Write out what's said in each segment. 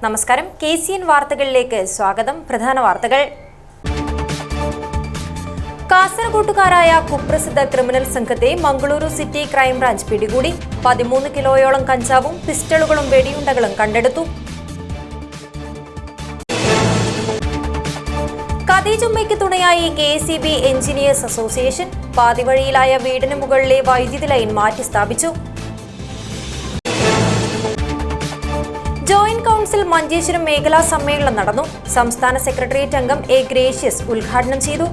നമസ്കാരം. KCN വാർത്തകളിലേക്ക് സ്വാഗതം. പ്രധാന വാർത്തകൾ. കാസർഗോട്ടുകാരായ കുപ്രസിദ്ധ ക്രിമിനൽ സംഘത്തെ മംഗളൂരു സിറ്റി ക്രൈംബ്രാഞ്ച് പിടികൂടി. 13 കിലോയോളം കഞ്ചാവും പിസ്റ്റളുകളും വെടിയുണ്ടകളും കണ്ടെടുത്തു. ഖദീജുമ്മയ്ക്ക് തുണയായി KSEB എഞ്ചിനീയേഴ്സ് അസോസിയേഷൻ. പാതിവഴിയിലായ വീടിന് മുകളിലെ വൈദ്യുതി ലൈൻ മാറ്റി സ്ഥാപിച്ചു. ജോയിന്റ് കൌൺസിൽ മഞ്ചേശ്വരം മേഖലാ സമ്മേളനം നടന്നു. സംസ്ഥാന സെക്രട്ടേറിയറ്റ് അംഗം A. ഗ്രേഷ്യസ് ഉദ്ഘാടനം ചെയ്തു.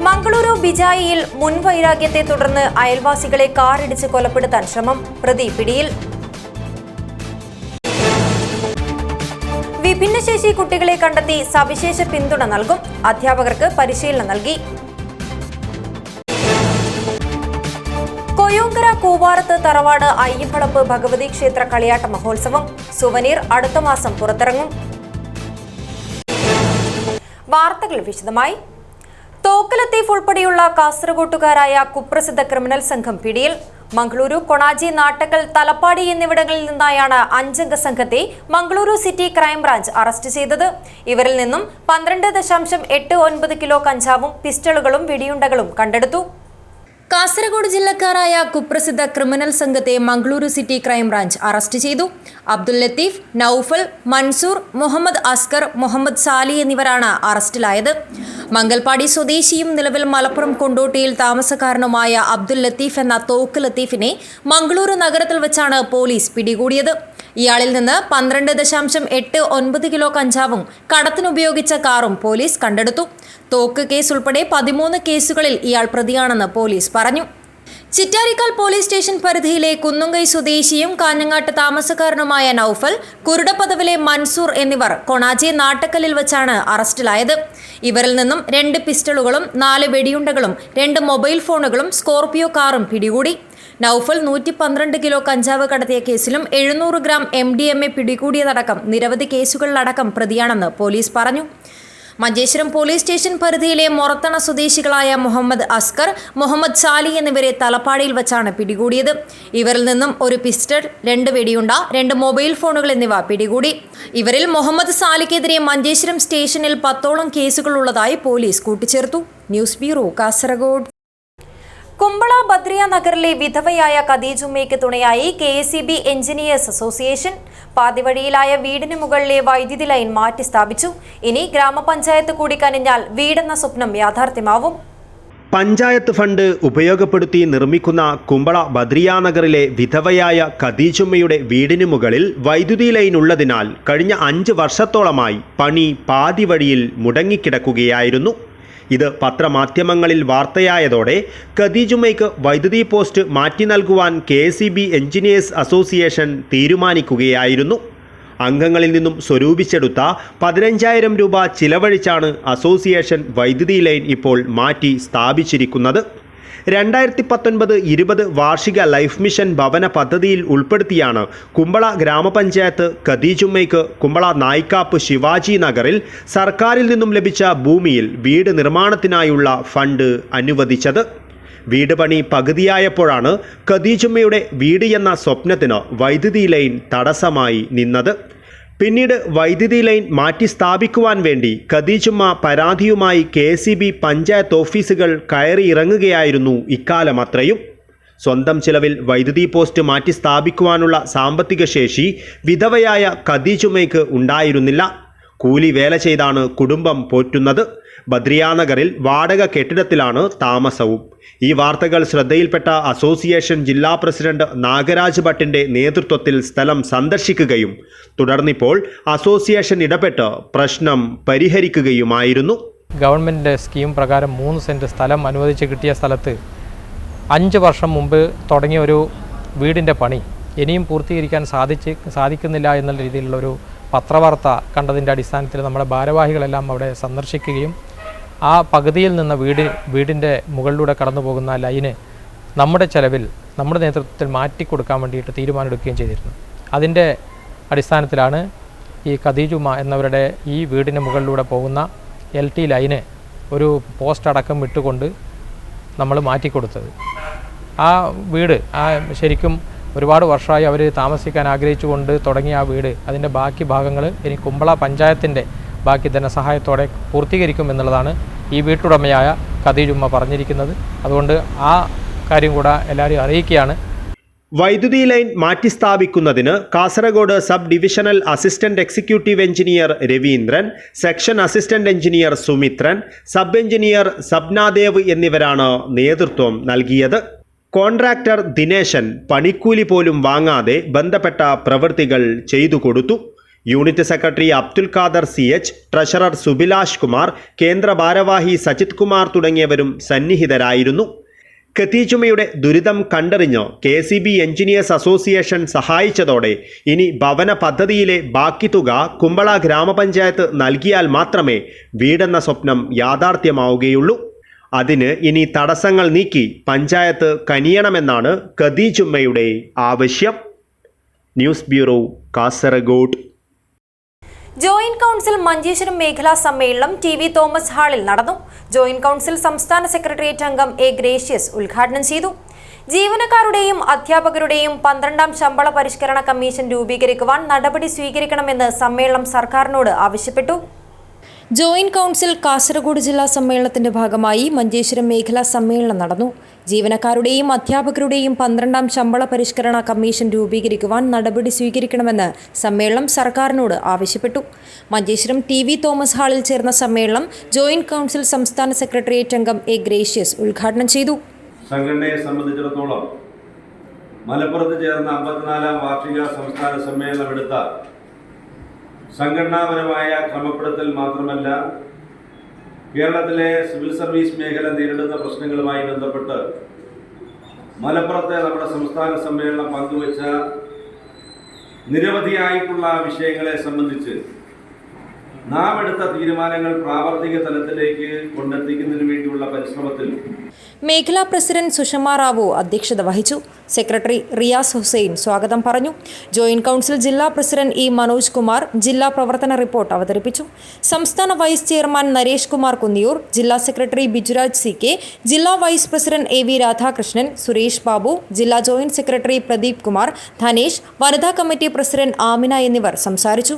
മംഗളൂരു ബിജായിയിൽ മുൻവൈരാഗ്യത്തെ തുടർന്ന് അയൽവാസികളെ കാറിടിച്ച് കൊലപ്പെടുത്താൻ ശ്രമം. പ്രതി പിടിയിൽ. വിഭിന്നശേഷി കുട്ടികളെ കണ്ടെത്തി സവിശേഷ പിന്തുണ നൽകും. അധ്യാപകർക്ക് പരിശീലനം നൽകി. കൊയ്യോങ്കര കൂവാറത്ത് തറവാട് അയ്യമ്പളപ്പ് ഭഗവതി ക്ഷേത്ര കളിയാട്ട മഹോത്സവം. സുവനീർ അടുത്ത മാസം പുറത്തിറങ്ങും. വാർത്തകൾ വിശദമായി. തോക്ക് ലത്തീഫ് ഉൾപ്പെടെയുള്ള കാസർഗോട്ടുകാരായ കുപ്രസിദ്ധ ക്രിമിനൽ സംഘം പിടിയിൽ. മംഗളൂരു, കൊണാജി, നാട്ടക്കൽ, തലപ്പാടി എന്നിവിടങ്ങളിൽ നിന്നായാണ് 5 അംഗ സംഘത്തെ മംഗളൂരു സിറ്റി ക്രൈംബ്രാഞ്ച് അറസ്റ്റ് ചെയ്തത്. ഇവരിൽ നിന്നും 12.89 കിലോ കഞ്ചാവും പിസ്റ്റളുകളും വെടിയുണ്ടകളും കണ്ടെടുത്തു. കാസർഗോഡ് ജില്ലക്കാരായ കുപ്രസിദ്ധ ക്രിമിനൽ സംഘത്തെ മംഗളൂരു സിറ്റി ക്രൈംബ്രാഞ്ച് അറസ്റ്റ് ചെയ്തു. അബ്ദുൽ ലത്തീഫ്, നൌഫൽ, മൻസൂർ, മുഹമ്മദ് അസ്കർ, മുഹമ്മദ് സാലി എന്നിവരാണ് അറസ്റ്റിലായത്. മംഗൽപാടി സ്വദേശിയും നിലവിൽ മലപ്പുറം കൊണ്ടോട്ടിയിൽ താമസക്കാരനുമായ അബ്ദുൽ ലത്തീഫ് എന്ന തോക്ക് ലത്തീഫിനെ മംഗളൂരു നഗരത്തിൽ വെച്ചാണ് പോലീസ് പിടികൂടിയത്. ഇയാളിൽ നിന്ന് 12.89 കിലോ കഞ്ചാവും കടത്തിനുപയോഗിച്ച കാറും പോലീസ് കണ്ടെടുത്തു. തോക്ക് കേസ് ഉൾപ്പെടെ 13 കേസുകളിൽ ഇയാൾ പ്രതിയാണെന്ന് പോലീസ് പറഞ്ഞു. ചിറ്റാരിക്കാൽ പോലീസ് സ്റ്റേഷൻ പരിധിയിലെ കുന്നുങ്കൈ സ്വദേശിയും കാഞ്ഞങ്ങാട്ട് താമസക്കാരനുമായ നൌഫൽ, കുരുടപ്പദവിലെ മൻസൂർ എന്നിവർ കൊണാജി നാട്ടക്കലിൽ വെച്ചാണ് അറസ്റ്റിലായത്. ഇവരിൽ നിന്നും 2 പിസ്റ്റളുകളും 4 വെടിയുണ്ടകളും 2 മൊബൈൽ ഫോണുകളും സ്കോർപിയോ കാറും പിടികൂടി. നൌഫൽ 112 കിലോ കഞ്ചാവ് കടത്തിയ കേസിലും 700 ഗ്രാം MDMA പിടികൂടിയതടക്കം നിരവധി കേസുകളിലടക്കം പ്രതിയാണെന്ന് പോലീസ് പറഞ്ഞു. മഞ്ചേശ്വരം പോലീസ് സ്റ്റേഷൻ പരിധിയിലെ മൊറത്തണ സ്വദേശികളായ മുഹമ്മദ് അസ്കർ, മുഹമ്മദ് സാലി എന്നിവരെ തലപ്പാടിയിൽ വെച്ചാണ് പിടികൂടിയത്. ഇവരിൽ നിന്നും 1 പിസ്റ്റൾ, 2 വെടിയുണ്ട, 2 മൊബൈൽ ഫോണുകൾ എന്നിവ പിടികൂടി. ഇവരിൽ മുഹമ്മദ് സാലിക്കെതിരെ മഞ്ചേശ്വരം സ്റ്റേഷനിൽ 10ഓളം കേസുകളുള്ളതായി പോലീസ് കൂട്ടിച്ചേർത്തു. News bureau, Kasaragod. കുമ്പള ബദ്രിയ നഗറിലെ വിധവയായ ഖദീജുമ്മയ്ക്ക് തുണയായി KSEB എഞ്ചിനീയേഴ്സ് അസോസിയേഷൻ. പാതിവഴിയിലായ വീടിന് മുകളിലെ വൈദ്യുതി ലൈൻ മാറ്റി സ്ഥാപിച്ചു. ഇനി ഗ്രാമപഞ്ചായത്ത് കൂടി കനിഞ്ഞാൽ വീടെന്ന സ്വപ്നം യാഥാർത്ഥ്യമാവും. പഞ്ചായത്ത് ഫണ്ട് ഉപയോഗപ്പെടുത്തി നിർമ്മിക്കുന്ന കുമ്പള ബദ്രിയ നഗറിലെ വിധവയായ ഖദീജുമ്മയുടെ വീടിന് മുകളിൽ വൈദ്യുതി ലൈൻ ഉള്ളതിനാൽ കഴിഞ്ഞ 5 വർഷത്തോളമായി പണി പാതിവഴിയിൽ മുടങ്ങിക്കിടക്കുകയായിരുന്നു. ഇത് പത്രമാധ്യമങ്ങളിൽ വാർത്തയായതോടെ ഖദീജുമ്മയ്ക്ക് വൈദ്യുതി പോസ്റ്റ് മാറ്റി നൽകുവാൻ KSEB എഞ്ചിനീയേഴ്സ് അസോസിയേഷൻ തീരുമാനിക്കുകയായിരുന്നു. അംഗങ്ങളിൽ നിന്നും സ്വരൂപിച്ചെടുത്ത 15,000 രൂപ ചിലവഴിച്ചാണ് അസോസിയേഷൻ വൈദ്യുതി ലൈൻ ഇപ്പോൾ മാറ്റി സ്ഥാപിച്ചിരിക്കുന്നത്. 2019-20 വാർഷിക ലൈഫ് മിഷൻ ഭവന പദ്ധതിയിൽ ഉൾപ്പെടുത്തിയാണ് കുമ്പള ഗ്രാമപഞ്ചായത്ത് ഖദീജുമ്മയ്ക്ക് കുമ്പള നായിക്കാപ്പ് ശിവാജി നഗറിൽ സർക്കാരിൽ നിന്നും ലഭിച്ച ഭൂമിയിൽ വീട് നിർമ്മാണത്തിനായുള്ള ഫണ്ട് അനുവദിച്ചത്. വീട് പണി പകുതിയായപ്പോഴാണ് ഖദീജുമ്മയുടെ വീട് എന്ന സ്വപ്നത്തിന് വൈദ്യുതി ലൈൻ തടസ്സമായി നിന്നത്. പിന്നീട് വൈദ്യുതി ലൈൻ മാറ്റി സ്ഥാപിക്കുവാൻ വേണ്ടി ഖദീജുമ്മ പരാതിയുമായി KSEB പഞ്ചായത്ത് ഓഫീസുകൾ കയറി ഇറങ്ങുകയായിരുന്നു ഇക്കാലം അത്രയും. സ്വന്തം ചിലവിൽ വൈദ്യുതി പോസ്റ്റ് മാറ്റി സ്ഥാപിക്കുവാനുള്ള സാമ്പത്തിക ശേഷി വിധവയായ ഖദീജുമ്മയ്ക്ക് ഉണ്ടായിരുന്നില്ല. കൂലി വേല ചെയ്താണ് കുടുംബം പോറ്റുന്നത്. ബദ്രിയ നഗറിൽ വാടക കെട്ടിടത്തിലാണ് താമസവും. ഈ വാർത്തകൾ ശ്രദ്ധയിൽപ്പെട്ട അസോസിയേഷൻ ജില്ലാ പ്രസിഡന്റ് നാഗരാജ് ഭട്ടിന്റെ നേതൃത്വത്തിൽ സ്ഥലം സന്ദർശിക്കുകയും തുടർന്നിപ്പോൾ അസോസിയേഷൻ ഇടപെട്ട് പ്രശ്നം പരിഹരിക്കുകയുമായിരുന്നു. ഗവൺമെൻറ് സ്കീം പ്രകാരം 3 സെൻറ്റ് സ്ഥലം അനുവദിച്ച് കിട്ടിയ സ്ഥലത്ത് 5 വർഷം മുമ്പ് തുടങ്ങിയ ഒരു വീടിൻ്റെ പണി ഇനിയും പൂർത്തീകരിക്കാൻ സാധിക്കുന്നില്ല എന്നുള്ള രീതിയിലുള്ളൊരു പത്രവാർത്ത കണ്ടതിൻ്റെ അടിസ്ഥാനത്തിൽ നമ്മുടെ ഭാരവാഹികളെല്ലാം അവിടെ സന്ദർശിക്കുകയും ആ പകുതിയിൽ നിന്ന് വീടിൻ്റെ മുകളിലൂടെ കടന്നു പോകുന്ന ലൈന് നമ്മുടെ ചെലവിൽ നമ്മുടെ നേതൃത്വത്തിൽ മാറ്റിക്കൊടുക്കാൻ വേണ്ടിയിട്ട് തീരുമാനമെടുക്കുകയും ചെയ്തിരുന്നു. അതിൻ്റെ അടിസ്ഥാനത്തിലാണ് ഈ ഖദീജുമ്മ എന്നവരുടെ ഈ വീടിന് മുകളിലൂടെ പോകുന്ന LT ലൈന് ഒരു പോസ്റ്റ് അടക്കം ഇട്ടുകൊണ്ട് നമ്മൾ മാറ്റിക്കൊടുത്തത്. ആ വീട് ശരിക്കും ഒരുപാട് വർഷമായി അവർ താമസിക്കാൻ ആഗ്രഹിച്ചുകൊണ്ട് തുടങ്ങിയ ആ വീട് അതിൻ്റെ ബാക്കി ഭാഗങ്ങൾ ഇനി കുമ്പള പഞ്ചായത്തിൻ്റെ ബാക്കി ധനസഹായത്തോടെ പൂർത്തീകരിക്കുമെന്നുള്ളതാണ് ഈ വീട്ടുടമയായ ഖദീജുമ്മ പറഞ്ഞിരിക്കുന്നത്. അതുകൊണ്ട് ആ കാര്യം കൂടെ എല്ലാവരെയും അറിയിക്കുകയാണ്. വൈദ്യുതി ലൈൻ മാറ്റിസ്ഥാപിക്കുന്നതിന് Kasaragod sub divisional assistant executive engineer Raveendran, section assistant engineer Sumithran, sub engineer Sabnadev എന്നിവരാണ് നേതൃത്വം നൽകിയത്. കോൺട്രാക്ടർ ദിനേശൻ പണിക്കൂലി പോലും വാങ്ങാതെ ബന്ധപ്പെട്ട പ്രവൃത്തികൾ ചെയ്തു കൊടുത്തു. Unit secretary Abdul Khader CH, treasurer Subilash Kumar, കേന്ദ്ര ഭാരവാഹി സജിത് കുമാർ തുടങ്ങിയവരും സന്നിഹിതരായിരുന്നു. ഖദീജുമ്മയുടെ ദുരിതം കണ്ടറിഞ്ഞ് KCB എഞ്ചിനീയേഴ്സ് അസോസിയേഷൻ സഹായിച്ചതോടെ ഇനി ഭവന പദ്ധതിയിലെ ബാക്കി തുക കുമ്പള ഗ്രാമപഞ്ചായത്ത് നൽകിയാൽ മാത്രമേ വീടെന്ന സ്വപ്നം യാഥാർത്ഥ്യമാവുകയുള്ളൂ. അതിന് ഇനി തടസ്സങ്ങൾ നീക്കി പഞ്ചായത്ത് കനിയണമെന്നാണ് ഖദീജുമ്മയുടെ ആവശ്യം. News bureau, Kasaragod. Joint council Manjeshwaram മേഖലാ സമ്മേളനം TV തോമസ് ഹാളിൽ നടന്നു. ജോയിന്റ് കൗൺസിൽ സംസ്ഥാന സെക്രട്ടേറിയറ്റ് അംഗം A. ഗ്രേഷ്യസ് ഉദ്ഘാടനം ചെയ്തു. ജീവനക്കാരുടെയും അധ്യാപകരുടെയും 12ാം ശമ്പള പരിഷ്കരണ കമ്മീഷൻ രൂപീകരിക്കുവാൻ നടപടി സ്വീകരിക്കണമെന്ന് സമ്മേളനം സർക്കാരിനോട് ആവശ്യപ്പെട്ടു. ജോയിന്റ് കൗൺസിൽ കാസർഗോഡ് ജില്ലാ സമ്മേളനത്തിന്റെ ഭാഗമായി മഞ്ചേശ്വരം മേഖലാ സമ്മേളനം നടന്നു. ജീവനക്കാരുടെയും അധ്യാപകരുടെയും 12ാം ശമ്പള പരിഷ്കരണ കമ്മീഷൻ രൂപീകരിക്കുവാൻ നടപടി സ്വീകരിക്കണമെന്ന് സമ്മേളനം സർക്കാരിനോട് ആവശ്യപ്പെട്ടു. മഞ്ചേശ്വരം TV തോമസ് ഹാളിൽ ചേർന്ന സമ്മേളനം ജോയിന്റ് കൗൺസിൽ സംസ്ഥാന സെക്രട്ടേറിയറ്റ് അംഗം A. ഗ്രേഷ്യസ് ഉദ്ഘാടനം ചെയ്തു. സംഘടനയെ സംബന്ധിച്ചിടത്തോളം മലപ്പുറത്ത് ചേർന്ന 54ാം വാർഷിക സംസ്ഥാന സമ്മേളനം എടുത്ത സംഘടനാപരമായ ക്രമപ്പെടുത്തൽ മാത്രമല്ല, കേരളത്തിലെ സിവിൽ സർവീസ് മേഖല നേരിടുന്ന പ്രശ്നങ്ങളുമായി ബന്ധപ്പെട്ട് മലപ്പുറത്തെ നമ്മുടെ സംസ്ഥാന സമ്മേളനം പങ്കുവച്ച നിരവധിയായിട്ടുള്ള വിഷയങ്ങളെ സംബന്ധിച്ച് നാം എടുത്ത തീരുമാനങ്ങൾ പ്രാവർത്തിക തലത്തിലേക്ക് കൊണ്ടെത്തിക്കുന്നതിന് വേണ്ടിയുള്ള പരിശ്രമത്തിൽ മേഖലാ പ്രസിഡന്റ് സുഷമ റാവു അധ്യക്ഷത വഹിച്ചു. സെക്രട്ടറി റിയാസ് ഹുസൈൻ സ്വാഗതം പറഞ്ഞു. ജോയിന്റ് കൗൺസിൽ ജില്ലാ പ്രസിഡന്റ് E. മനോജ് കുമാർ ജില്ലാ പ്രവർത്തന റിപ്പോർട്ട് അവതരിപ്പിച്ചു. സംസ്ഥാന വൈസ് ചെയർമാൻ നരേഷ് കുമാർ കുന്നിയൂർ, ജില്ലാ സെക്രട്ടറി ബിജുരാജ് CK, ജില്ലാ vice president AV Radhakrishnan, Suresh Babu, ജില്ലാ ജോയിന്റ് സെക്രട്ടറി പ്രദീപ് കുമാർ, ധനേഷ്, വനിതാ കമ്മിറ്റി പ്രസിഡന്റ് ആമിന എന്നിവർ സംസാരിച്ചു.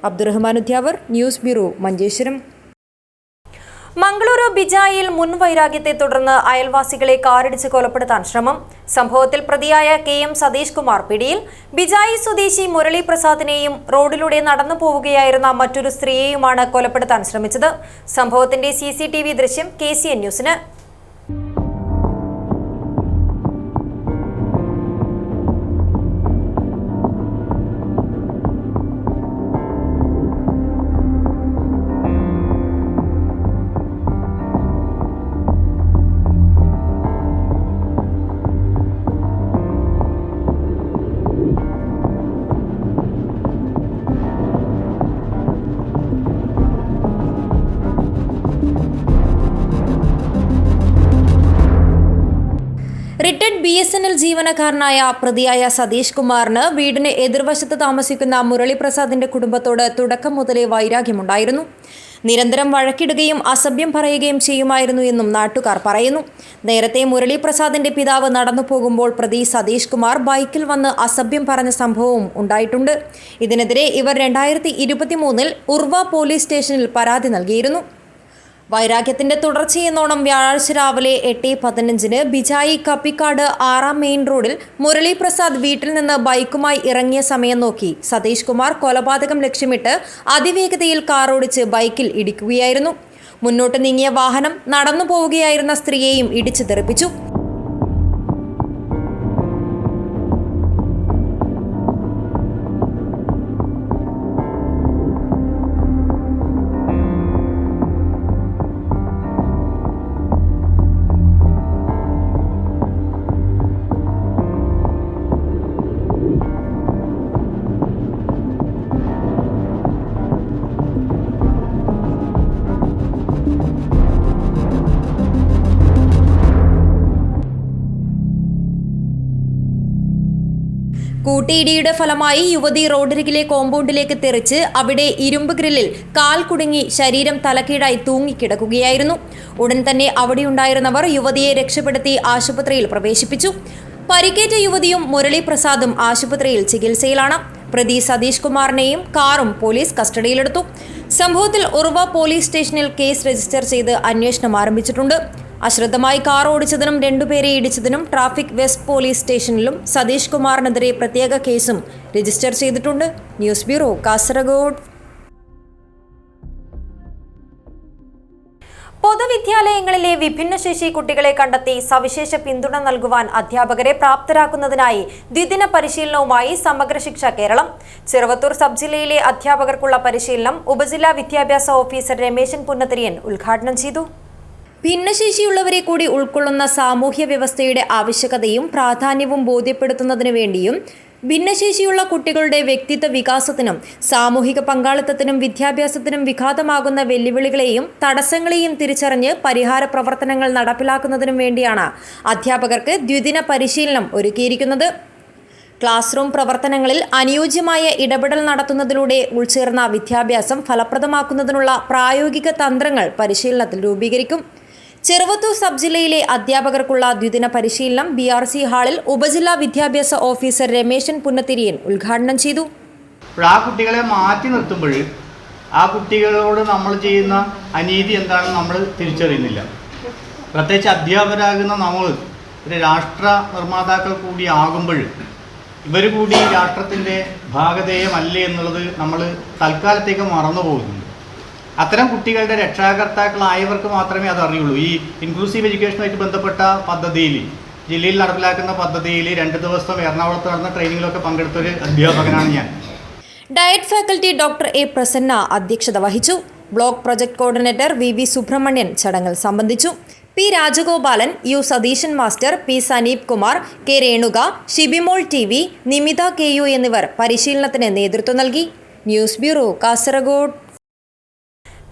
Abdurahman Udyavar, news bureau, Manjeshwaram. മംഗളൂരു ബിജായിൽ മുൻവൈരാഗ്യത്തെ തുടർന്ന് അയൽവാസികളെ കാറിടിച്ച് കൊലപ്പെടുത്താൻ ശ്രമം. സംഭവത്തിൽ പ്രതിയായ KM സതീഷ് കുമാർ പിടിയിൽ. ബിജായി സ്വദേശി മുരളി പ്രസാദിനെയും റോഡിലൂടെ നടന്നു പോവുകയായിരുന്ന മറ്റൊരു സ്ത്രീയെയുമാണ് കൊലപ്പെടുത്താൻ ശ്രമിച്ചത്. സംഭവത്തിന്റെ CCTV ദൃശ്യം KCN ന്യൂസിന്. റിട്ടയർഡ് BSNL ജീവനക്കാരനായ പ്രതിയായ സതീഷ് കുമാറിന് വീടിന് എതിർവശത്ത് താമസിക്കുന്ന മുരളി പ്രസാദിന്റെ കുടുംബത്തോട് തുടക്കം മുതലേ വൈരാഗ്യമുണ്ടായിരുന്നു. നിരന്തരം വഴക്കിടുകയും അസഭ്യം പറയുകയും ചെയ്യുമായിരുന്നു എന്നും നാട്ടുകാർ പറയുന്നു. നേരത്തെ മുരളി പ്രസാദിന്റെ പിതാവ് നടന്നു പോകുമ്പോൾ പ്രതി സതീഷ് കുമാർ ബൈക്കിൽ വന്ന് അസഭ്യം പറഞ്ഞ സംഭവവും ഉണ്ടായിട്ടുണ്ട്. ഇതിനെതിരെ ഇവർ 2023 ഉർവ പോലീസ് സ്റ്റേഷനിൽ പരാതി നൽകിയിരുന്നു. വൈരാഗ്യത്തിന്റെ തുടർച്ചയെന്നോണം വ്യാഴാഴ്ച രാവിലെ 8:15 ബിജായി കപ്പിക്കാട് 6ാം മെയിൻ റോഡിൽ മുരളി പ്രസാദ് വീട്ടിൽ നിന്ന് ബൈക്കുമായി ഇറങ്ങിയ സമയം നോക്കി സതീഷ് കുമാർ കൊലപാതകം ലക്ഷ്യമിട്ട് അതിവേഗതയിൽ കാറോടിച്ച് ബൈക്കിൽ ഇടിക്കുകയായിരുന്നു. മുന്നോട്ട് നീങ്ങിയ വാഹനം നടന്നു പോവുകയായിരുന്ന സ്ത്രീയെയും ഇടിച്ചു തെറിപ്പിച്ചു. കൂട്ടിയിടിയുടെ ഫലമായി യുവതി റോഡരികിലെ കോമ്പൗണ്ടിലേക്ക് തെറിച്ച് അവിടെ ഇരുമ്പ് ഗ്രില്ലിൽ കാൽ കുടുങ്ങി ശരീരം തലക്കീഴായി തൂങ്ങിക്കിടക്കുകയായിരുന്നു. ഉടൻ തന്നെ അവിടെയുണ്ടായിരുന്നവർ യുവതിയെ രക്ഷപ്പെടുത്തി ആശുപത്രിയിൽ പ്രവേശിപ്പിച്ചു. പരിക്കേറ്റ യുവതിയും മുരളി പ്രസാദും ആശുപത്രിയിൽ ചികിത്സയിലാണ്. പ്രതി സതീഷ് കുമാറിനെയും കാറും പോലീസ് കസ്റ്റഡിയിലെടുത്തു. സംഭവത്തിൽ ഉറുവ പോലീസ് സ്റ്റേഷനിൽ കേസ് രജിസ്റ്റർ ചെയ്ത് അന്വേഷണം ആരംഭിച്ചിട്ടുണ്ട്. അശ്രദ്ധമായി കാർ ഓടിച്ചതിനും 2 പേരെ ഇടിച്ചതിനും ട്രാഫിക് വെസ്റ്റ് പോലീസ് സ്റ്റേഷനിലും സതീഷ് കുമാറിനെതിരെ പ്രത്യേക കേസും രജിസ്റ്റർ ചെയ്തിട്ടുണ്ട്. News bureau, Kasaragod. പൊതുവിദ്യാലയങ്ങളിലെ വിഭിന്നശേഷി കുട്ടികളെ കണ്ടെത്തി സവിശേഷ പിന്തുണ നൽകുവാൻ അധ്യാപകരെ പ്രാപ്തരാക്കുന്നതിനായി ദ്വിദിന പരിശീലനവുമായി സമഗ്ര ശിക്ഷ കേരളം. ചെറുവത്തൂർ സബ് ജില്ലയിലെ അധ്യാപകർക്കുള്ള പരിശീലനം ഉപജില്ലാ വിദ്യാഭ്യാസ ഓഫീസർ രമേശൻ പുന്നത്തിരിയൻ ഉദ്ഘാടനം ചെയ്തു. ഭിന്നശേഷിയുള്ളവരെ കൂടി ഉൾക്കൊള്ളുന്ന സാമൂഹ്യ വ്യവസ്ഥയുടെ ആവശ്യകതയും പ്രാധാന്യവും ബോധ്യപ്പെടുത്തുന്നതിനു വേണ്ടിയും ഭിന്നശേഷിയുള്ള കുട്ടികളുടെ വ്യക്തിത്വ വികാസത്തിനും സാമൂഹിക പങ്കാളിത്തത്തിനും വിദ്യാഭ്യാസത്തിനും വിഘാതമാകുന്ന വെല്ലുവിളികളെയും തടസ്സങ്ങളെയും തിരിച്ചറിഞ്ഞ് പരിഹാര പ്രവർത്തനങ്ങൾ നടപ്പിലാക്കുന്നതിനും വേണ്ടിയാണ് അധ്യാപകർക്ക് ദ്വിദിന പരിശീലനം ഒരുക്കിയിരിക്കുന്നത്. ക്ലാസ് റൂം പ്രവർത്തനങ്ങളിൽ അനുയോജ്യമായ ഇടപെടൽ നടത്തുന്നതിലൂടെ ഉൾച്ചേർന്ന വിദ്യാഭ്യാസം ഫലപ്രദമാക്കുന്നതിനുള്ള പ്രായോഗിക തന്ത്രങ്ങൾ പരിശീലനത്തിൽ രൂപീകരിക്കും. ചെറുവത്തൂർ സബ് ജില്ലയിലെ അധ്യാപകർക്കുള്ള ദ്വിദിന പരിശീലനം BRC ഹാളിൽ ഉപജില്ലാ വിദ്യാഭ്യാസ ഓഫീസർ രമേശൻ പുന്നത്തിരിയൻ ഉദ്ഘാടനം ചെയ്തു. ആ കുട്ടികളെ മാറ്റി നിർത്തുമ്പോൾ ആ കുട്ടികളോട് നമ്മൾ ചെയ്യുന്ന അനീതി എന്താണെന്ന് നമ്മൾ തിരിച്ചറിയുന്നില്ല. പ്രത്യേകിച്ച് അധ്യാപകരാകുന്ന നമ്മൾ ഒരു രാഷ്ട്ര നിർമ്മാതാക്കൾ കൂടി ആകുമ്പോൾ ഇവർ കൂടി രാഷ്ട്രത്തിൻ്റെ ഭാഗധേയമല്ലേ എന്നുള്ളത് നമ്മൾ തൽക്കാലത്തേക്ക് മറന്നു പോകുന്നുണ്ട്. അത്തരം കുട്ടികളുടെ രക്ഷാകർത്താക്കളായവർക്ക് മാത്രമേ അത് അറിയുള്ളൂ. ഈ ഇൻക്ലൂസീവ് എഡ്യൂക്കേഷനുമായിട്ട് ബന്ധപ്പെട്ട പദ്ധതിയിൽ, ജില്ലയിൽ നടപ്പിലാക്കുന്ന പദ്ധതിയിൽ 2 ദിവസം എറണാകുളത്ത് നടന്ന ട്രെയിനിങ്ങിലൊക്കെ പങ്കെടുത്തൊരു അധ്യാപകനാണ് ഞാൻ. Diet faculty doctor A Prasanna അധ്യക്ഷത വഹിച്ചു. Block project coordinator VV Subrahmanian ചടങ്ങിൽ സംബന്ധിച്ചു. P Rajagopalan, U Satheesan master, P Saneep Kumar, K Renuka, Shibimol TV, Nimitha KU എന്നിവർ പരിശീലനത്തിന് നേതൃത്വം നൽകി. News bureau, Kasaragod.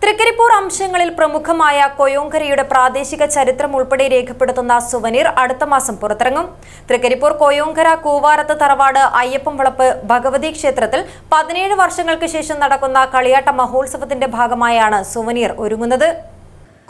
തൃക്കരിപ്പൂർ അംശങ്ങളിൽ പ്രമുഖമായ കൊയോങ്കരയുടെ പ്രാദേശിക ചരിത്രം ഉൾപ്പെടെ രേഖപ്പെടുത്തുന്ന സുവനീർ അടുത്ത മാസം പുറത്തിറങ്ങും. തൃക്കരിപ്പൂർ കൊയോങ്കര കൂവാരത്ത് തറവാട് അയ്യപ്പംവളപ്പ് ഭഗവതി ക്ഷേത്രത്തിൽ 17 വർഷങ്ങൾക്ക് ശേഷം നടക്കുന്ന കളിയാട്ട മഹോത്സവത്തിന്റെ ഭാഗമായാണ് സുവനീർ ഒരുങ്ങുന്നത്.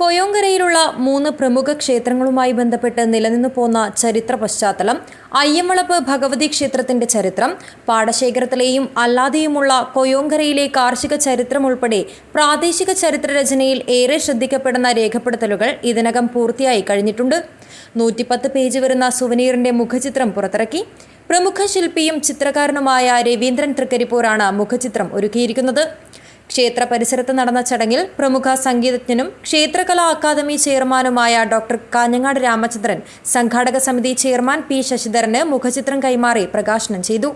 കൊയോങ്കരയിലുള്ള 3 പ്രമുഖ ക്ഷേത്രങ്ങളുമായി ബന്ധപ്പെട്ട് നിലനിന്നു പോന്ന ചരിത്ര പശ്ചാത്തലം, അയ്യംവളപ്പ് ഭഗവതി ക്ഷേത്രത്തിന്റെ ചരിത്രം, പാടശേഖരത്തിലെയും അല്ലാതെയുമുള്ള കൊയോങ്കരയിലെ കാർഷിക ചരിത്രം ഉൾപ്പെടെ പ്രാദേശിക ചരിത്രരചനയിൽ ഏറെ ശ്രദ്ധിക്കപ്പെടുന്ന രേഖപ്പെടുത്തലുകൾ ഇതിനകം പൂർത്തിയായി കഴിഞ്ഞിട്ടുണ്ട്. 110 പേജ് വരുന്ന സുവനീറിന്റെ മുഖചിത്രം പുറത്തിറക്കി. പ്രമുഖ ശില്പിയും ചിത്രകാരനുമായ രവീന്ദ്രൻ തൃക്കരിപ്പൂരാണ് മുഖചിത്രം ഒരുക്കിയിരിക്കുന്നത്. ക്ഷേത്ര പരിസരത്ത് നടന്ന ചടങ്ങിൽ പ്രമുഖ സംഗീതജ്ഞനും ക്ഷേത്രകലാ അക്കാദമി ചെയർമാനുമായ ഡോക്ടർ കാഞ്ഞങ്ങാട് രാമചന്ദ്രൻ സംഘാടക സമിതി ചെയർമാൻ P ശശിധരന് മുഖചിത്രം കൈമാറി പ്രകാശനം ചെയ്തു.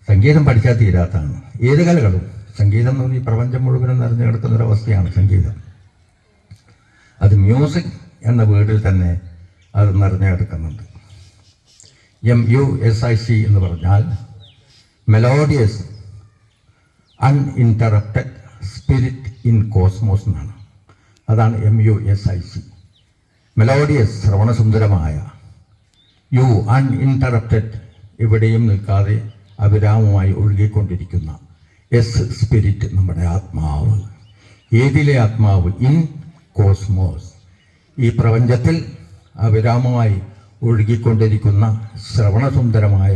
സംഗീതം പഠിച്ചാൽ തീരാത്താണ് ഏത് കലകളും. സംഗീതം എന്ന് ഈ പ്രപഞ്ചം മുഴുവനും നിറഞ്ഞു കിടക്കുന്ന ഒരവസ്ഥയാണ് സംഗീതം. അത് മ്യൂസിക് എന്ന വേർഡിൽ തന്നെ അത് നിറഞ്ഞു കിടക്കുന്നുണ്ട്. MUSIC എന്ന് പറഞ്ഞാൽ melodious uninterrupted spirit in cosmos എന്നാണ്. അതാണ് MUSIC. മെലോഡിയസ്, ശ്രവണസുന്ദരമായ, യു അൺഇൻറ്ററപ്റ്റഡ്, എവിടെയും നിൽക്കാതെ അവിരാമമായി ഒഴുകിക്കൊണ്ടിരിക്കുന്ന, സ്പിരിറ്റ്, നമ്മുടെ ആത്മാവ്. ഏതിലെ ആത്മാവ്? ഇൻ കോസ്മോസ്, ഈ പ്രപഞ്ചത്തിൽ അവിരാമമായി ഒഴുകിക്കൊണ്ടിരിക്കുന്ന ശ്രവണസുന്ദരമായ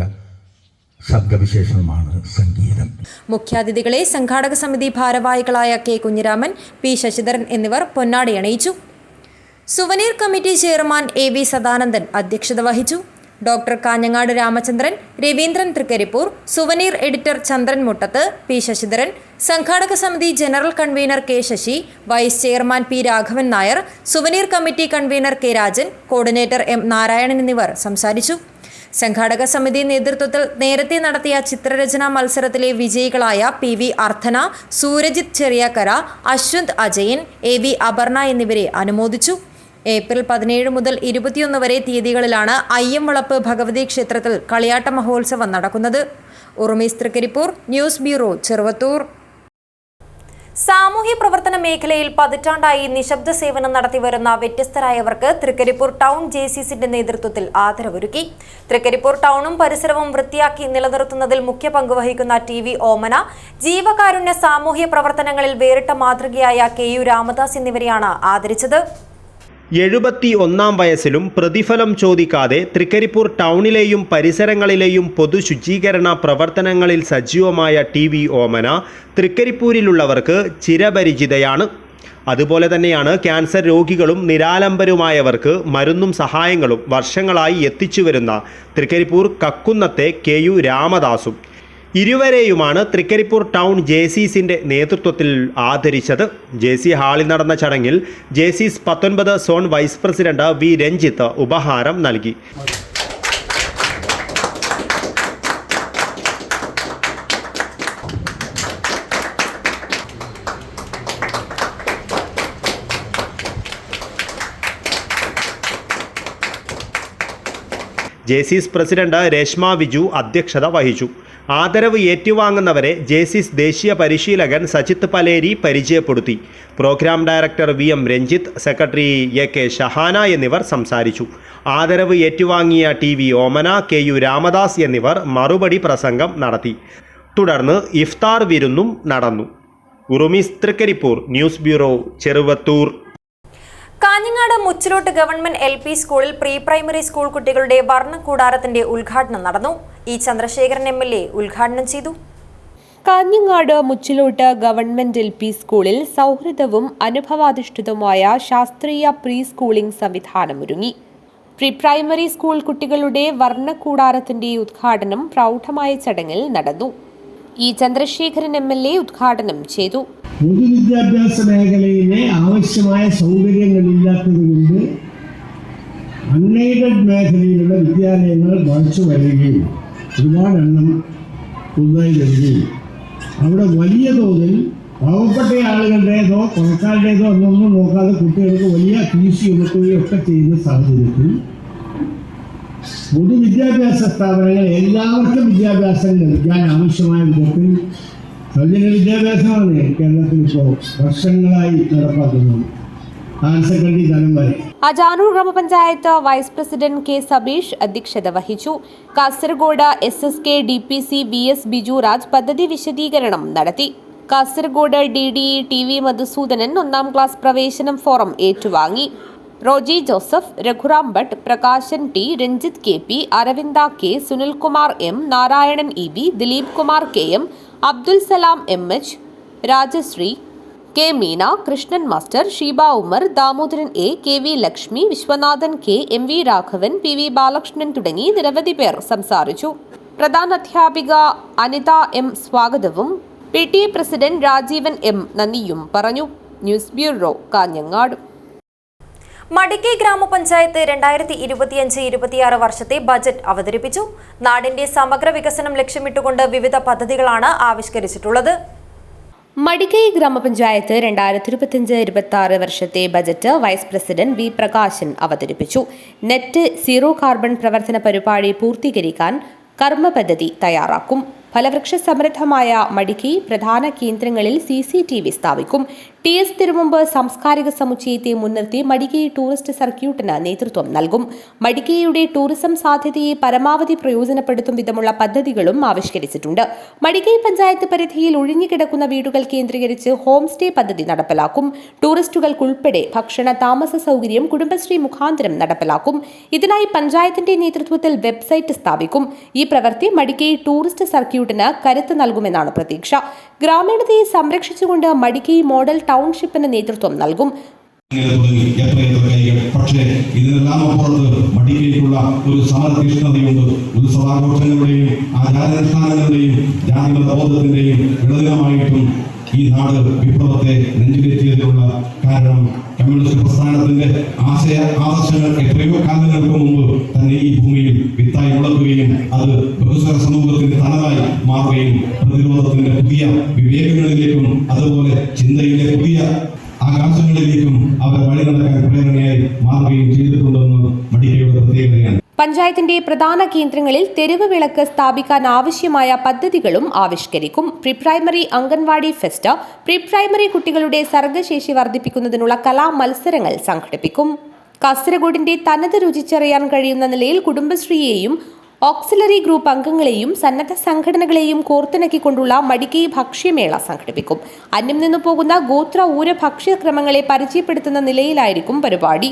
ശബ്ദവിശേഷണമാണ് സംഗീതം. മുഖ്യാതിഥികളെ സംഘാടക സമിതി ഭാരവാഹികളായ K കുഞ്ഞിരാമൻ, P ശശിധരൻ എന്നിവർ പൊന്നാടി അണിയിച്ചു. Souvenir committee chairman AV Sadanandan അധ്യക്ഷത വഹിച്ചു. Doctor Kanhangad Ramachandran, Raveendran Thrikaripur, souvenir editor Chandran Muttath, P Sasidharan, സംഘാടക സമിതി general convener K Sasi, vice chairman P Raghavan Nair, souvenir committee convener K Rajan, coordinator M Narayanan എന്നിവർ സംസാരിച്ചു. സംഘാടക സമിതി നേതൃത്വത്തിൽ നേരത്തെ നടത്തിയ ചിത്രരചനാ മത്സരത്തിലെ വിജയികളായ PV അർത്ഥന, സൂരജിത്ത് ചെറിയാക്കര, അശ്വന്ത് അജയൻ, AV അപർണ എന്നിവരെ അനുമോദിച്ചു. ഏപ്രിൽ 17 മുതൽ 21 വരെ തീയതികളിലാണ് അയ്യംവളപ്പ് ഭഗവതി ക്ഷേത്രത്തിൽ കളിയാട്ട മഹോത്സവം നടക്കുന്നത്. ഉറുമീസ് തൃക്കരിപ്പൂർ, ന്യൂസ് ബ്യൂറോ, ചെറുവത്തൂർ. സാമൂഹ്യ പ്രവർത്തന മേഖലയിൽ പതിറ്റാണ്ടായി നിശബ്ദ സേവനം നടത്തിവരുന്ന വ്യത്യസ്തരായവർക്ക് തൃക്കരിപ്പൂർ ടൗൺ JCCന്റെ നേതൃത്വത്തിൽ ആദരവൊരുക്കി. തൃക്കരിപ്പൂർ ടൗണും പരിസരവും വൃത്തിയാക്കി നിലനിർത്തുന്നതിൽ മുഖ്യ പങ്കുവഹിക്കുന്ന TV ഓമന, ജീവകാരുണ്യ സാമൂഹ്യ പ്രവർത്തനങ്ങളിൽ വേറിട്ട മാതൃകയായ KU രാമദാസ് എന്നിവരെയാണ് ആദരിച്ചത്. 71 വയസ്സിലും പ്രതിഫലം ചോദിക്കാതെ തൃക്കരിപ്പൂർ ടൗണിലെയും പരിസരങ്ങളിലെയും പൊതുശുചീകരണ പ്രവർത്തനങ്ങളിൽ സജീവമായ TV ഓമന തൃക്കരിപ്പൂരിലുള്ളവർക്ക് ചിരപരിചിതയാണ്. അതുപോലെ തന്നെയാണ് ക്യാൻസർ രോഗികളും നിരാലംബരുമായവർക്ക് മരുന്നും സഹായങ്ങളും വർഷങ്ങളായി എത്തിച്ചു വരുന്ന തൃക്കരിപ്പൂർ കക്കുന്നത്തെ KU രാമദാസും. ഇരുവരെയുമാണ് തൃക്കരിപ്പൂർ ടൗൺ JCസിൻ്റെ നേതൃത്വത്തിൽ ആദരിച്ചത്. JC ഹാളിൽ നടന്ന ചടങ്ങിൽ JCസ് 19 zone vice president V Ranjith ഉപഹാരം നൽകി. JCസ് പ്രസിഡന്റ് രേഷ്മ വിജു അധ്യക്ഷത വഹിച്ചു. ആദരവ് ഏറ്റുവാങ്ങുന്നവരെ JCസ് ദേശീയ പരിശീലകൻ സജിത്ത് പലേരി പരിചയപ്പെടുത്തി. Programme director VM Ranjith, secretary AK Shahana എന്നിവർ സംസാരിച്ചു. ആദരവ് ഏറ്റുവാങ്ങിയ TV ഓമന, KU രാമദാസ് എന്നിവർ മറുപടി പ്രസംഗം നടത്തി. തുടർന്ന് ഇഫ്താർ വിരുന്നും നടന്നു. Urumees Thrikaripur, news bureau, Cheruvathur. Kanhangad Muchilot government LP സ്കൂളിൽ പ്രീ പ്രൈമറി സ്കൂൾ കുട്ടികളുടെ വർണ്ണക്കൂടാരത്തിന്റെ ഉദ്ഘാടനം നടന്നു. E ചന്ദ്രശേഖരൻ MLA ഉദ്ഘാടനം ചെയ്തു. കാഞ്ഞങ്ങാട് മുച്ചിലോട്ട് ഗവൺമെന്റ് LP സ്കൂളിൽ സൗഹൃദവും അനുഭവാധിഷ്ഠിതവുമായ ശാസ്ത്രീയ പ്രീ സ്കൂളിംഗ് സംവിധാനമൊരുങ്ങി. പ്രീ പ്രൈമറി സ്കൂൾ കുട്ടികളുടെ വർണ്ണക്കൂടാരത്തിന്റെ ഉദ്ഘാടനം പ്രൗഢമായ ചടങ്ങിൽ നടന്നു. E ചന്ദ്രശേഖരൻ MLA ഉദ്ഘാടനം ചെയ്തു. പൊതുവിദ്യാഭ്യാസ മേഖലയിലെ ആവശ്യമായ സൗകര്യങ്ങളില്ലാത്തതുകൊണ്ട് അൺഎയ്ഡഡ് മേഖലയിലുള്ള വിദ്യാലയങ്ങൾ വളർച്ചു വരികയും ഒരുപാട് എണ്ണം പുതുതായി വരികയും അവിടെ വലിയ തോതിൽ പാവപ്പെട്ട ആളുകളുടേതോ പണക്കാരുടേതോ എന്നൊന്നും നോക്കാതെ കുട്ടികൾക്ക് വലിയ ഫീസ് ചുമത്തുകയും ഒക്കെ ചെയ്യുന്ന സാഹചര്യത്തിൽ പൊതുവിദ്യാഭ്യാസ സ്ഥാപനങ്ങൾ എല്ലാവർക്കും വിദ്യാഭ്യാസം ലഭിക്കാൻ ആവശ്യമായ വിധത്തിൽ സൗജന്യ വിദ്യാഭ്യാസമാണ് കേരളത്തിൽ ഇപ്പോൾ വർഷങ്ങളായി നടപ്പാക്കുന്നത്. ഹയർ സെക്കൻഡറി തലം വരെ. അജാനൂർ ഗ്രാമപഞ്ചായത്ത് വൈസ് പ്രസിഡന്റ് K സബീഷ് അധ്യക്ഷത വഹിച്ചു. Kasaragod SSK DPC VS Bijuraj പദ്ധതി വിശദീകരണം നടത്തി. കാസർഗോഡ് DDE TV മധുസൂദനൻ 1ാം ക്ലാസ് പ്രവേശനം ഫോറം ഏറ്റുവാങ്ങി. Roji Joseph, Raghuram Bhat, Prakashan T, Ranjith KP, Aravinda K, Sunilkumar M, Narayanan EB, Dileep Kumar KM, Abdul Salam MH, Rajasree, K Meena, Krishnan master, Sheeba Umar, Damodaran A, KV Lakshmi, Viswanathan K, MV Raghavan, PV Balakrishnan തുടങ്ങി നിരവധി പേർ സംസാരിച്ചു. പ്രധാനാധ്യാപിക അനിത M സ്വാഗതവും PTA പ്രസിഡന്റ് രാജീവൻ M നന്ദിയും പറഞ്ഞു. News bureau, Kanhangad. മടിക്കൈ ഗ്രാമപഞ്ചായത്ത് 2025-26 വർഷത്തെ ബജറ്റ് അവതരിപ്പിച്ചു. നാടിന്റെ സമഗ്ര വികസനം ലക്ഷ്യമിട്ടുകൊണ്ട് വിവിധ പദ്ധതികളാണ് ആവിഷ്കരിച്ചിട്ടുള്ളത്. മടിക്കൈ ഗ്രാമപഞ്ചായത്ത് 2025-26 വർഷത്തെ budget vice president V Prakashan അവതരിപ്പിച്ചു. നെറ്റ് സീറോ കാർബൺ പ്രവർത്തന പരിപാടി പൂർത്തീകരിക്കാൻ കർമ്മ പദ്ധതി തയ്യാറാക്കും. ഫലവൃക്ഷ സമൃദ്ധമായ മടിക്കൈ പ്രധാന കേന്ദ്രങ്ങളിൽ CCTV സ്ഥാപിക്കും. TS തിരുമുമ്പ് സാംസ്കാരിക സമുച്ചയത്തെ മുൻനിർത്തി മടിക്കൈ ടൂറിസ്റ്റ് സർക്യൂട്ടിന് നേതൃത്വം നൽകും. മടിക്കൈയുടെ ടൂറിസം സാധ്യതയെ പരമാവധി പ്രയോജനപ്പെടുത്തും വിധമുള്ള പദ്ധതികളും ആവിഷ്കരിച്ചിട്ടുണ്ട്. മടിക്കൈ പഞ്ചായത്ത് പരിധിയിൽ ഒഴിഞ്ഞുകിടക്കുന്ന വീടുകൾ കേന്ദ്രീകരിച്ച് ഹോം സ്റ്റേ പദ്ധതി നടപ്പിലാക്കും. ടൂറിസ്റ്റുകൾക്കുൾപ്പെടെ ഭക്ഷണ താമസ സൗകര്യം കുടുംബശ്രീ മുഖാന്തരം നടപ്പിലാക്കും. ഇതിനായി പഞ്ചായത്തിന്റെ നേതൃത്വത്തിൽ വെബ്സൈറ്റ് സ്ഥാപിക്കും. ഈ പ്രവൃത്തി മടിക്കൈ ടൂറിസ്റ്റ് സർക്യൂട്ടിന് കരുത്ത് നൽകുമെന്നാണ് പ്രതീക്ഷ. ഗ്രാമീണതയെ സംരക്ഷിച്ചുകൊണ്ട് മടിക്കൈ മോഡൽ ടൗൺഷിപ്പിന് നേതൃത്വം നൽകും. പക്ഷേ ഇതിനെല്ലാം അപ്പുറത്ത് മടിക്കൈക്കുള്ള ഒരു സമരതീഷ്ണതയുണ്ട്. ഉത്സവാഘോഷങ്ങളുടെയും ആചാരാനുഷ്ഠാനങ്ങളുടെയും ജാതിമതബോധത്തിന്റെയും വിളനിലമായിട്ടും ഈ നാട് വിപ്ലവത്തെ നെഞ്ചിലെത്തിയതിനുള്ള കാരണം കമ്മ്യൂണിസ്റ്റ് പ്രസ്ഥാനത്തിന്റെ ആദർശങ്ങൾ എത്രയോ കാലങ്ങൾക്ക് മുമ്പ് തന്നെ ഈ ഭൂമിയിൽ വിത്തായി മുളക്കുകയും അത് ബഹുസ്വര സമൂഹത്തിന്റെ തനതായി മാറുകയും പ്രതിരോധത്തിന്റെ പുതിയ വിവേകങ്ങളിലേക്കും അതുപോലെ ചിന്തയിലെ പുതിയ ആകാശങ്ങളിലേക്കും അവർ വഴി നടക്കാൻ പ്രേരണയായി മാറുകയും ചെയ്തിട്ടുണ്ടെന്ന് മടിക്കൈയുടെ പ്രത്യേകതയാണ്. പഞ്ചായത്തിന്റെ പ്രധാന കേന്ദ്രങ്ങളിൽ തെരുവ് വിളക്ക് സ്ഥാപിക്കാൻ ആവശ്യമായ പദ്ധതികളും ആവിഷ്കരിക്കും. Pre primary anganwadi fest, pre primary കുട്ടികളുടെ സർഗശേഷി വർദ്ധിപ്പിക്കുന്നതിനുള്ള കലാ മത്സരങ്ങൾ സംഘടിപ്പിക്കും. കാസർഗോഡിന്റെ തനത് രുചിച്ചറിയാൻ കഴിയുന്ന നിലയിൽ കുടുംബശ്രീയെയും ഓക്സിലറി ഗ്രൂപ്പ് അംഗങ്ങളെയും സന്നദ്ധ സംഘടനകളെയും കോർത്തിണക്കിക്കൊണ്ടുള്ള മടിക്കൈ ഭക്ഷ്യമേള സംഘടിപ്പിക്കും. അന്യം നിന്നു പോകുന്ന ഗോത്ര ഊര ഭക്ഷ്യക്രമങ്ങളെ പരിചയപ്പെടുത്തുന്ന നിലയിലായിരിക്കും പരിപാടി.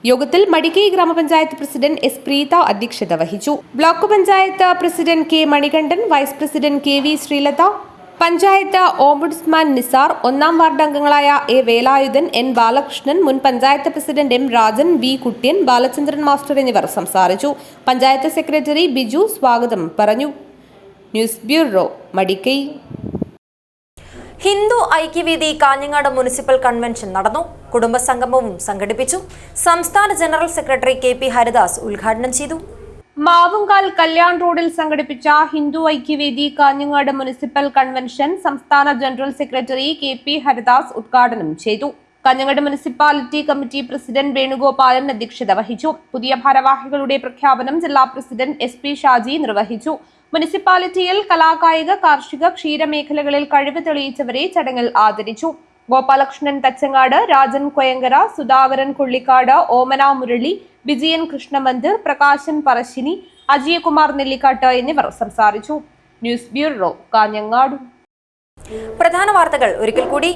യോഗത്തിൽ മടിക്കൈ ഗ്രാമപഞ്ചായത്ത് പ്രസിഡന്റ് എസ് പ്രീത അധ്യക്ഷത വഹിച്ചു. Block panchayat president K Manikandan, vice president K V Sreelatha, panchayat ombudsman Nisar, 1-ാം വാർഡ് അംഗങ്ങളായ എ വേലായുധൻ, എൻ ബാലകൃഷ്ണൻ, മുൻ panchayat president M Rajan, V Kuttyan, Balachandran master എന്നിവർ സംസാരിച്ചു. പഞ്ചായത്ത് സെക്രട്ടറി ബിജു സ്വാഗതം പറഞ്ഞു. News bureau, Madikai. Hindu Aikyavedi Kanhangad municipal convention നടന്നു. കുടുംബസംഗമവും സംഘടിപ്പിച്ചു. സംസ്ഥാന general secretary K P Haridas ഉദ്ഘാടനം ചെയ്തു. മാവുങ്കാൽ കല്യാൺ റോഡിൽ സംഘടിപ്പിച്ച ഹിന്ദു ഐക്യവേദി കാഞ്ഞങ്ങാട് മുനിസിപ്പൽ കൺവെൻഷൻ സംസ്ഥാന general secretary K P Haridas ഉദ്ഘാടനം ചെയ്തു. Kanhangad municipality committee president Venugopalan അധ്യക്ഷത വഹിച്ചു. പുതിയ ഭാരവാഹികളുടെ പ്രഖ്യാപനം ജില്ലാ പ്രസിഡന്റ് എസ് പി ഷാജി നിർവഹിച്ചു. മുനിസിപ്പാലിറ്റിയിൽ കലാകായിക, കാർഷിക, ക്ഷീരമേഖലകളിൽ കഴിവ് തെളിയിച്ചവരെ ചടങ്ങിൽ ആദരിച്ചു. ഗോപാലകൃഷ്ണൻ തച്ചങ്ങാട്, രാജൻ കൊയങ്കര, സുധാകരൻ കൊള്ളിക്കാട്, ഓമന മുരളി, വിജയൻ കൃഷ്ണമന്ദിർ, പ്രകാശൻ പറശ്ശിനി, അജയകുമാർ നെല്ലിക്കാട്ട് എന്നിവർ സംസാരിച്ചു. News bureau, Kanhangad. പ്രധാന വാർത്തകൾ ഒരിക്കൽ കൂടി.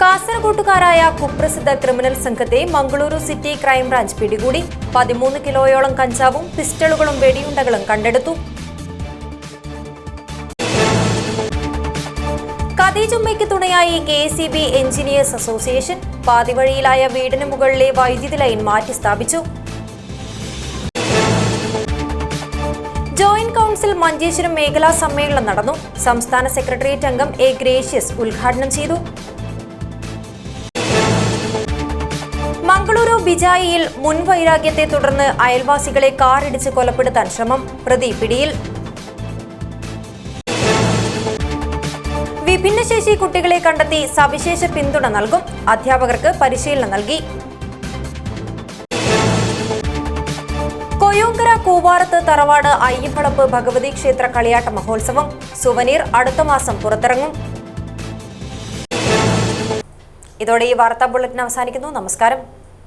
കാസർഗോട്ടുകാരായ കുപ്രസിദ്ധ ക്രിമിനൽ സംഘത്തെ മംഗളൂരു സിറ്റി ക്രൈംബ്രാഞ്ച് പിടികൂടി. 13 കിലോയോളം കഞ്ചാവും പിസ്റ്റളുകളും വെടിയുണ്ടകളും കണ്ടെടുത്തു. കദീജുമ്മയ്ക്ക് തുണയായി KSEB എഞ്ചിനീയേഴ്സ് അസോസിയേഷൻ. പാതിവഴിയിലായ വീടിന് മുകളിലെ വൈദ്യുതി ലൈൻ മാറ്റി സ്ഥാപിച്ചു. ജോയിന്റ് കൌൺസിൽ മഞ്ചേശ്വരം മേഖലാ സമ്മേളനം നടന്നു. സംസ്ഥാന സെക്രട്ടേറിയറ്റ് അംഗം എ ഗ്രേഷ്യസ് ഉദ്ഘാടനം ചെയ്തു. മംഗളൂരു ബിജായിയിൽ മുൻവൈരാഗ്യത്തെ തുടർന്ന് അയൽവാസികളെ കാറിടിച്ച് കൊലപ്പെടുത്താൻ ശ്രമം. പ്രതി പിടിയിൽ. ഭിന്നശേഷി കുട്ടികളെ കണ്ടെത്തി സവിശേഷ പിന്തുണ നൽകും. അധ്യാപകർക്ക് പരിശീലനം നൽകി. കൊയ്യോങ്കര കൂവാറത്ത് തറവാട് അയ്യപ്പളപ്പ് ഭഗവതി ക്ഷേത്ര കളിയാട്ട മഹോത്സവം. സുവനീർ അടുത്ത മാസം പുറത്തിറങ്ങും. ഇതോടെ ഈ വാർത്താ ബുള്ളറ്റിൻ അവസാനിക്കുന്നു. നമസ്കാരം.